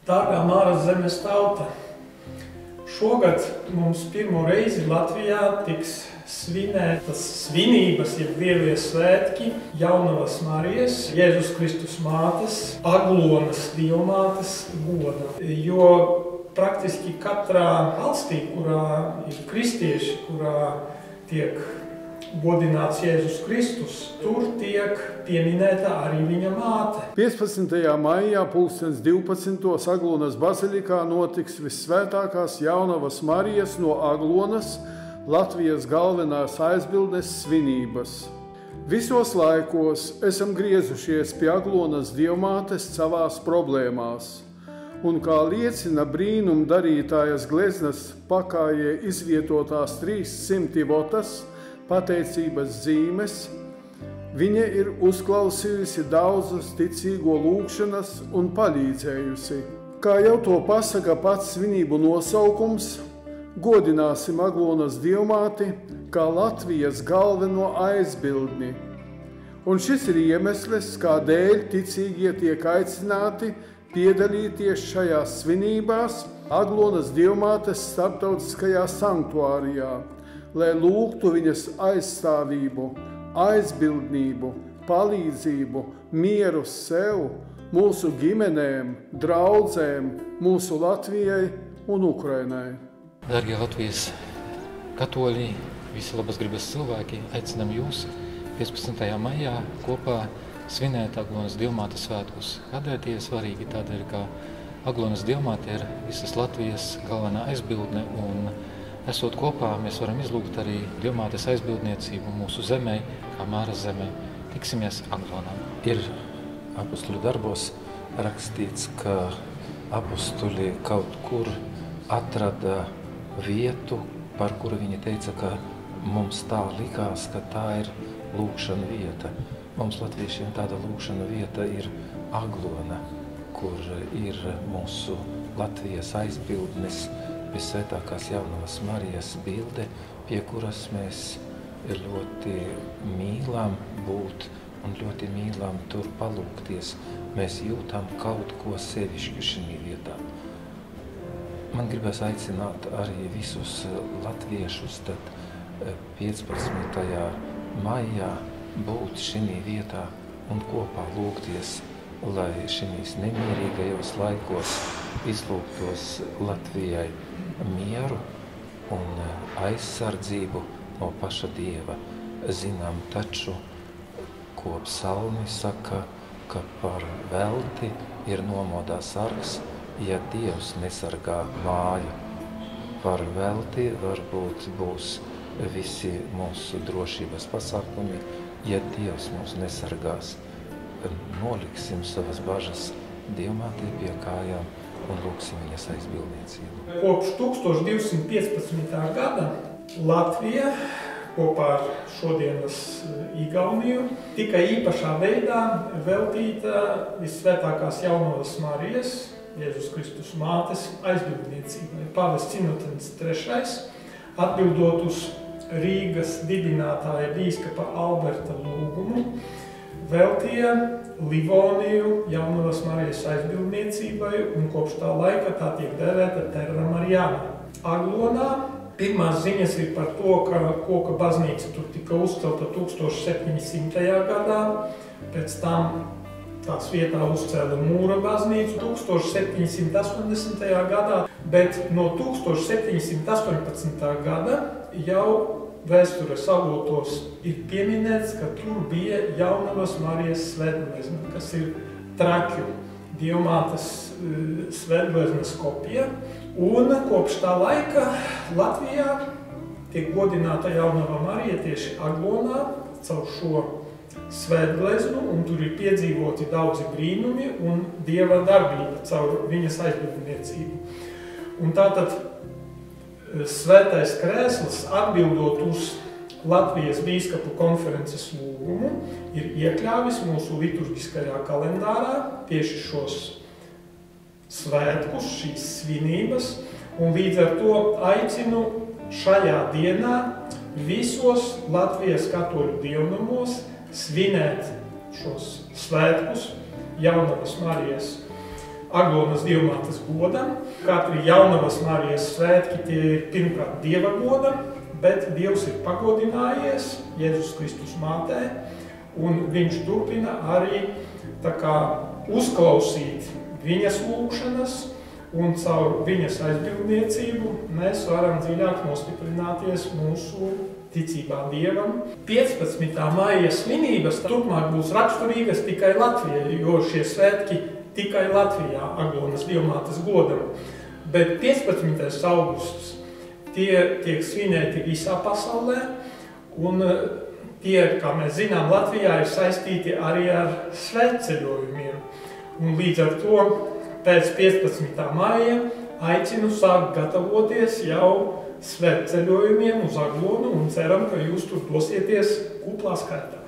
Dārgā Māras zemes tauta, šogad mums pirmo reizi Latvijā tiks svinētas svinības, jeb lielie svētki Jaunavas Marijas, Jēzus Kristus mātes, Aglonas dievmātes goda. Jo praktiski katrā valstī, kurā ir kristieši, kurā tiek godināts Jēzus Kristus, tur tiek pieminēta arī viņa māte. 15. maijā 12. Aglonas bazilikā notiks vissvētākās Jaunavas Marijas no Aglonas, Latvijas galvenās aizbildnes svinības. Visos laikos esam griezušies pie Aglonas dievmātes savās problēmās, un kā liecina brīnum darītājas gleznas pakājē izvietotās 300 votas, pateicības zīmes, viņa ir uzklausījusi daudzas ticīgo lūgšanas un palīdzējusi. Kā jau to pasaka pats svinību nosaukums, godināsim Aglonas dievmāti kā Latvijas galveno aizbildni. Un šis ir iemesls, kādēļ ticīgie tiek aicināti piedalīties šajās svinībās Aglonas dievmātes starptautiskajā sanktuārijā, lai lūgtu viņas aizstāvību, aizbildnību, palīdzību, mieru sev, mūsu ģimenēm, draudzēm, mūsu Latvijai un Ukrainai. Dargie Latvijas katoļi, visi labas gribas cilvēki, aicinam jūs 15. maijā kopā svinēt Aglonas dievmātes svētkus. Kādēļ tie ir svarīgi? Tādēļ, ka Aglonas dievmāte ir visas Latvijas galvenā aizbildne, un esot kopā, mēs varam izlūgt arī dievmātes aizbildniecību mūsu zemē, kā Māras zemē. Tiksimies Aglonā. Ir apustuļu darbos rakstīts, ka apustuļi kaut kur atrada vietu, par kuru viņi teica, ka mums tā likās, ka tā ir lūgšana vieta. Mums latviešiem tāda lūgšana vieta ir Aglona, kur ir mūsu Latvijas aizbildnis, Visvētākās Jaunavas Marijas bilde, pie kuras mēs ļoti mīlam būt un ļoti mīlam tur palūgties. Mēs jūtam kaut ko sevišķi šī vietā. Man gribas aicināt arī visus latviešus tad 15. maijā būt šī vietā un kopā lūgties, lai šīs nemierīgajos laikos izlūgtos Latvijai mieru un aizsardzību no paša Dieva. Zinām taču, ko psalmi saka, ka par velti ir nomodā sargs, ja Dievs nesargā māju. Par velti varbūt būs visi mūsu drošības pasākumi, ja Dievs mūs nesargās. Noliksim savas bažas dievmātei pie kājām un lūksim viņas aizbildniecību. Kopš 1215. gada Latvija kopā ar šodienas Igauniju tika īpašā veidā veltīta Visvētākās Jaunavas Marijas, Jēzus Kristus mātes aizbildniecībai. Pāvests Inocents III, atbildot uz Rīgas dibinātāja bīskapa Alberta lūgumu, veltīja Livoniju Jaunavas Marijas aizbildniecībai, un kopš tā laika tā tiek dēvēta Terra Mariana. Aglonā pirmās ziņas ir par to, ka koka baznīca tur tika uzcelta 1700. gadā, pēc tam tās vietā uzcēla mūra baznīcu 1780. gadā, bet no 1718. gada jau vēstures avotos ir pieminēts, ka tur bija Jaunavas Marijas svētglezna, kas ir Traķu dievmātes svētgleznas kopija. Un kopš tā laika Latvijā tiek godināta Jaunava Marija tieši Aglonā caur šo svētgleznu, un tur ir piedzīvoti daudzi brīnumi un Dieva darbība caur viņas aizbildniecību. Un tātad Svētais krēsls, atbildot uz Latvijas bīskapu konferences lūgumu, ir iekļāvis mūsu liturgiskajā kalendārā tieši šos svētkus, šīs svinības, un līdz ar to aicinu šajā dienā visos Latvijas katoļu dievnamos svinēt šos svētkus Jaunavas Marijas Aglonas Dievmātes godam. Katri Jaunavas Marijas svētki tie ir pirmkārt Dieva godam, bet Dievs ir pagodinājies Jēzus Kristus mātē, un viņš turpina arī uzklausīt viņas lūgšanas, un caur viņas aizbildniecību mēs varam dziļāk nostiprināties mūsu ticībā Dievam. 15. maija svinības turpmāk būs raksturīgas tikai Latvijai, jo šie svētki tikai Latvijā, Aglonas Dievmātes godam. Bet 15. augusts tie tiek svinēti visā pasaulē, un tie, kā mēs zinām, Latvijā ir saistīti arī ar svētceļojumiem. Un līdz ar to pēc 15. maija aicinu sākt gatavoties jau svētceļojumiem uz Aglonu un ceram, ka jūs tur dosieties kuplā skaitā.